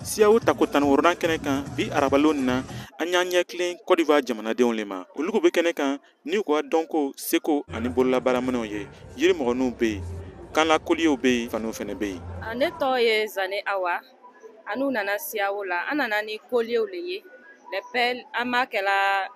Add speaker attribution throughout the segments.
Speaker 1: Siawo tako tan worona kɛnɛ kan bi arabalon na an y'an ɲɛkilen Côte d'Ivoire jamanadenw le ma olu bɛ kɛnɛ kan ni u ka dɔnko seko ani bololabaaraminɛw ye yiri mɔgɔninw bɛ yen kanla koliyew bɛ yen faniw fɛnɛ bɛ yen.
Speaker 2: Ne tɔgɔ ye Zane Awa anu nana Siawo la an nana ni koliyew le ye les pelles an b'a kɛla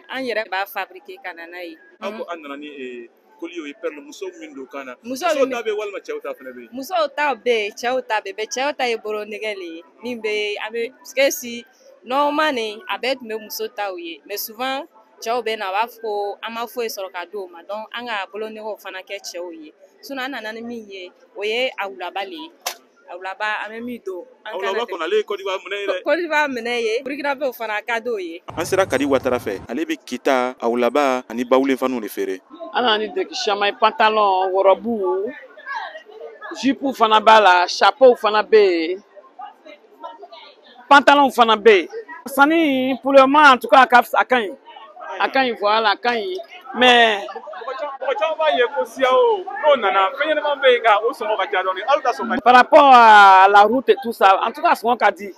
Speaker 2: an yɛrɛ b'a fabriquer ka na n'a ye.
Speaker 1: Aw ko an nana ni koliyew ye perle musow min don kan na
Speaker 2: musow
Speaker 1: ta bɛ walima cɛw ta fɛnɛ bɛ yen.
Speaker 2: Musow ta bɛ yen cɛw ta bɛ cɛw ta ye bolo nɛgɛ le ye min bɛ a bɛ si normalement ni a bɛɛ tun bɛ muso taw ye mais souvent cɛw bɛ na a b'a fɔ ko an ma foyi sɔrɔ ka di o ma donc an ka bolo nɛgɛw fana kɛ cɛw ye sinon an nana ni min ye o ye awulaba le ye awulaba an bɛ min don.
Speaker 1: Awulaba kɔni ale ye Côte d'Ivoire minɛ ye dɛ.
Speaker 2: Côte d'Ivoire minɛ ye burkinabɛw fana ka d'o ye.
Speaker 1: An sera Kadi Watara fɛ ale bɛ kita awulaba ani bawulenfaniw de feere.
Speaker 3: An nana ni dekisama pantalon wɔrɔbu jupe fana b'a la chapeau fana bɛ yen pantalon fana bɛ yen sanni pour le moment en tout cas a ka ɲi voilà a ka ɲi mais
Speaker 1: mɔgɔ caman b'a ye ko Siawo n'o nana fɛn ɲɛnama bɛ yen nka o sɔngɔ ka ca dɔɔni aw ta sɔngɔ.
Speaker 3: par rapport à la route et tout ça en tout cas sɔngɔ ka di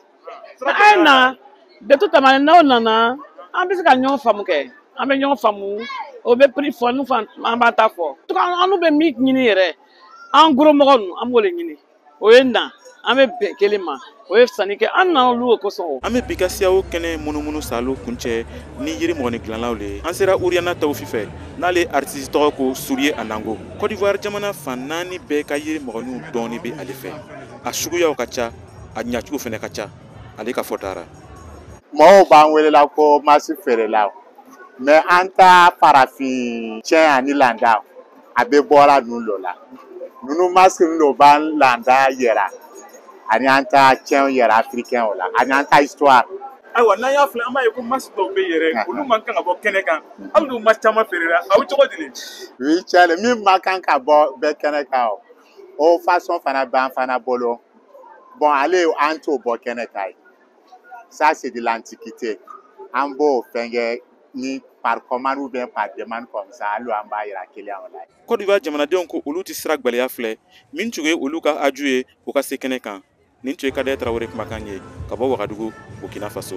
Speaker 3: an na de toute manière n'aw nana an bɛ se ka ɲɔgɔn faamu kɛ an bɛ ɲɔgɔn faamu o bɛ prix fɔ n'u fan an b'a ta fɔ en tout cas an n'u bɛ min ɲini yɛrɛ an gros mɔgɔ ninnu an b'o de ɲini o ye na an bɛ bɛn kelen ma o ye sanni kɛ an na olu o kosɔn. An
Speaker 1: bɛ bi ka Siawo kɛnɛ munumunu salo kuncɛ ni yiri mɔgɔnin dilanlaw le an sera Uriana Tawufi fɛ n'ale artiste tɔgɔ ko Surie Anango. Côte d'Ivoire jamana fan 4 bɛɛ ka yiri mɔgɔninw dɔɔni bɛ ale fɛ a suguyaw ka ca a ɲacogo fɛnɛ ka ca ale ka fɔta ra.
Speaker 4: Mɔgɔw b'an welela ko masi feerelaw mais an ta farafin cɛn ani landa a bɛ bɔra ninnu dɔ la ninnu masi ninnu b'an landa yɛrɛ ani an ta cɛn yɛrɛ africain o la ani an ta histoire.
Speaker 1: Ayiwa n'an y'a filɛ an b'a ye ko masi dɔw bɛ yɛrɛ olu man kan ka bɔ kɛnɛ kan aw n'u ma caman feerela aw cogo di.
Speaker 4: Oui cɛ min ma kan ka bɔ bɛɛ kɛnɛ kan o façon fana b'an fana bolo bon ale an t'o bɔ kɛnɛ kan ye ça c'est de l'antiquité an b'o fɛnkɛ ni par commande ou bien par demande comme ça hali an b'a yira client la.
Speaker 1: Côte d'Ivoire jamanadenw ko olu tɛ sira gbaliya filɛ min tun ye olu ka aju ye u ka se kɛnɛ kan nin tun ye Kadiya Tarawele kumakan ye ka bɔ Wagadugu Burkina Faso.